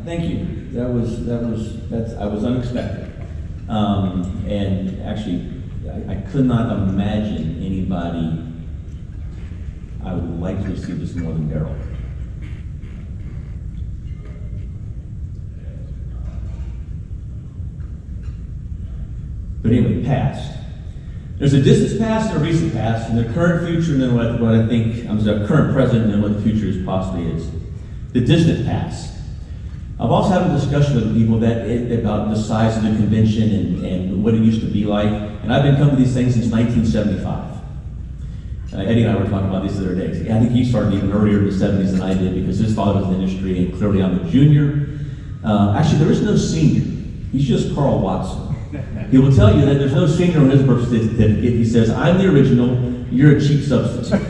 Thank you. I was unexpected. And actually, I could not imagine anybody I would like to receive this more than Daryl. But anyway, past. There's a distant past and a recent past, and the current future, and then what I think, the current present, and then what the future is possibly is. The distant past. I've also had a discussion with people about the size of the convention and what it used to be like, and I've been coming to these things since 1975. Eddie and I were talking about this the other day. I think he started even earlier in the 70s than I did because his father was in the industry, and clearly I'm a junior. Actually, there is no senior. He's just Karl Watson. He will tell you that there's no senior on his birth certificate. He says, I'm the original, you're a cheap substitute.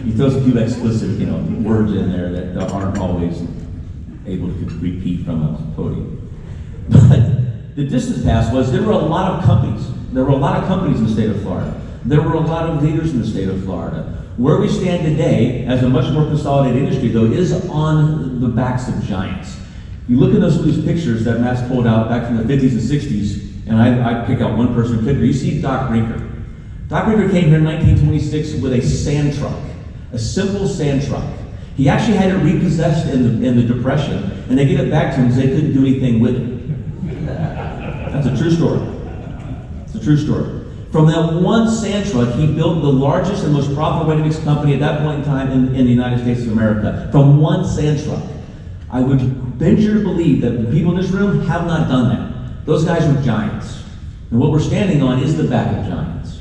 He throws a few explicit, words in there that aren't always able to repeat from a podium. But the distant past was there were a lot of companies. There were a lot of companies in the state of Florida. There were a lot of leaders in the state of Florida. Where we stand today, as a much more consolidated industry, though, is on the backs of giants. You look at these pictures that Matt's pulled out back from the 50s and 60s, and I pick out one person picture. You see Doc Rinker. Doc Rinker came here in 1926 with a sand truck, a simple sand truck. He actually had it repossessed in the Depression, and they gave it back to him because they couldn't do anything with it. That's a true story. It's a true story. From that one sand truck, he built the largest and most profitable ready-mix company at that point in time in the United States of America. From one sand truck. I would venture to believe that the people in this room have not done that. Those guys were giants. And what we're standing on is the back of giants.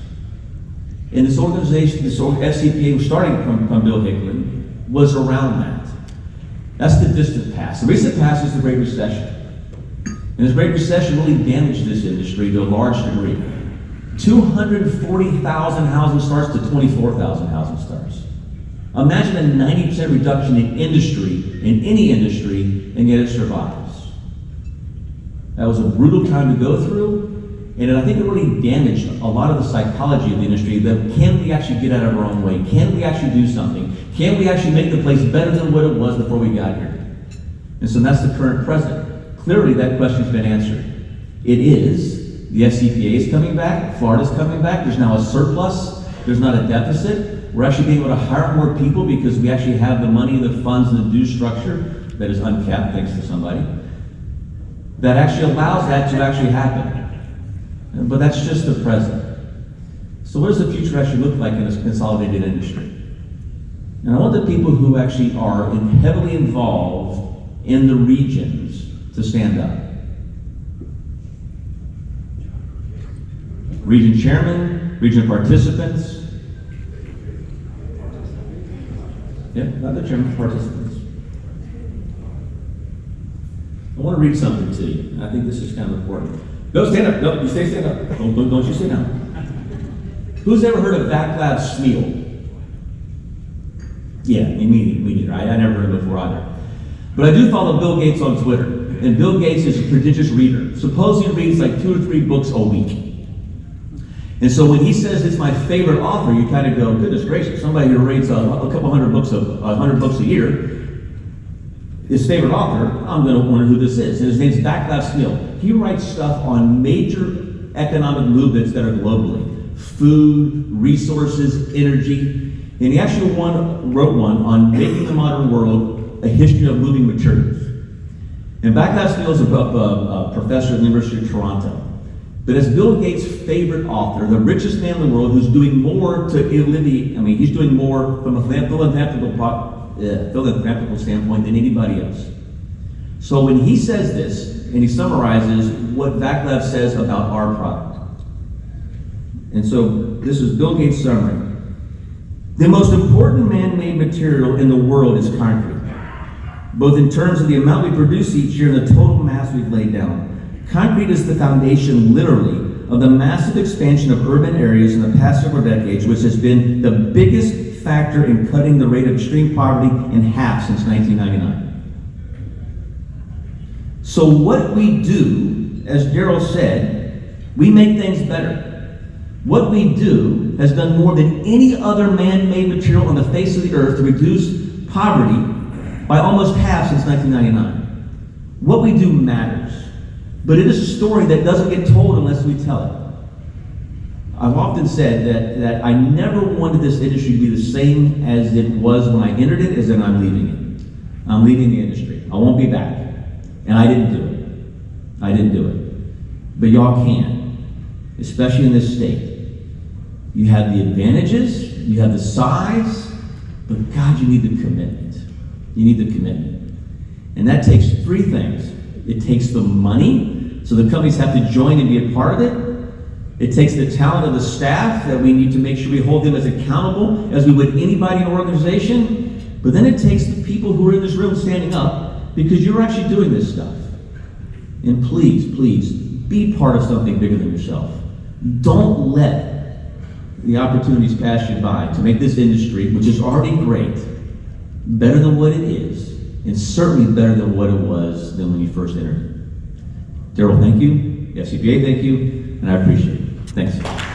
And this organization, this FC&PA, starting from Bill Hicklin, was around that. That's the distant past. The recent past is the Great Recession. And this Great Recession really damaged this industry to a large degree. 240,000 housing starts to 24,000 housing starts. Imagine a 90% reduction in industry, in any industry, and yet it survives. That was a brutal time to go through, and I think it really damaged a lot of the psychology of the industry. That can we actually get out of our own way? Can we actually do something? Can we actually make the place better than what it was before we got here? And so that's the current present. Clearly that question's been answered. It is. The FC&PA is coming back. Florida's coming back. There's now a surplus. There's not a deficit. We're actually being able to hire more people because we actually have the money, the funds, and the due structure that is uncapped, thanks to somebody, that actually allows that to actually happen. But that's just the present. So what does the future actually look like in this consolidated industry? And I want the people who actually are heavily involved in the regions to stand up. Region chairman, region participants. Yeah, not the chairman, participants. I want to read something to you, and I think this is kind of important. No, stand up. No, you stay stand up. Don't you sit down. Who's ever heard of Vaclav Smil? Yeah, me neither. I never heard of it before either. But I do follow Bill Gates on Twitter, and Bill Gates is a prodigious reader. Suppose he reads like 2 or 3 books a week. And so when he says it's my favorite author, you kind of go, goodness gracious, somebody who reads a couple hundred books, 100 books a year, his favorite author, I'm going to wonder who this is. And his name's Vaclav Smil. He writes stuff on major economic movements that are globally. Food, resources, energy. And he actually wrote one on Making the Modern World, a History of Moving Materials. And Vaclav Smil is a professor at the University of Toronto. But as Bill Gates' favorite author, the richest man in the world, who's doing more to alleviate, he's doing more from a philanthropical standpoint than anybody else. So when he says this, and he summarizes what Vaclav says about our product. And so this is Bill Gates' summary. The most important man-made material in the world is concrete, both in terms of the amount we produce each year and the total mass we've laid down. Concrete is the foundation, literally, of the massive expansion of urban areas in the past several decades, which has been the biggest factor in cutting the rate of extreme poverty in half since 1999. So what we do, as Daryl said, we make things better. What we do has done more than any other man-made material on the face of the earth to reduce poverty by almost half since 1999. What we do matters, but it is a story that doesn't get told unless we tell it. I've often said that I never wanted this industry to be the same as it was when I entered it as when I'm leaving it. I'm leaving the industry. I won't be back. And I didn't do it. I didn't do it. But y'all can, especially in this state. You have the advantages, you have the size, but God, you need the commitment. You need the commitment. And that takes three things. It takes the money, so the companies have to join and be a part of it. It takes the talent of the staff that we need to make sure we hold them as accountable as we would anybody in our organization. But then it takes the people who are in this room standing up because you're actually doing this stuff. And please, please, be part of something bigger than yourself. Don't let the opportunities pass you by to make this industry, which is already great, better than what it is, and certainly better than what it was than when you first entered it. Daryl, thank you. FC&PA, thank you. And I appreciate it. Thanks.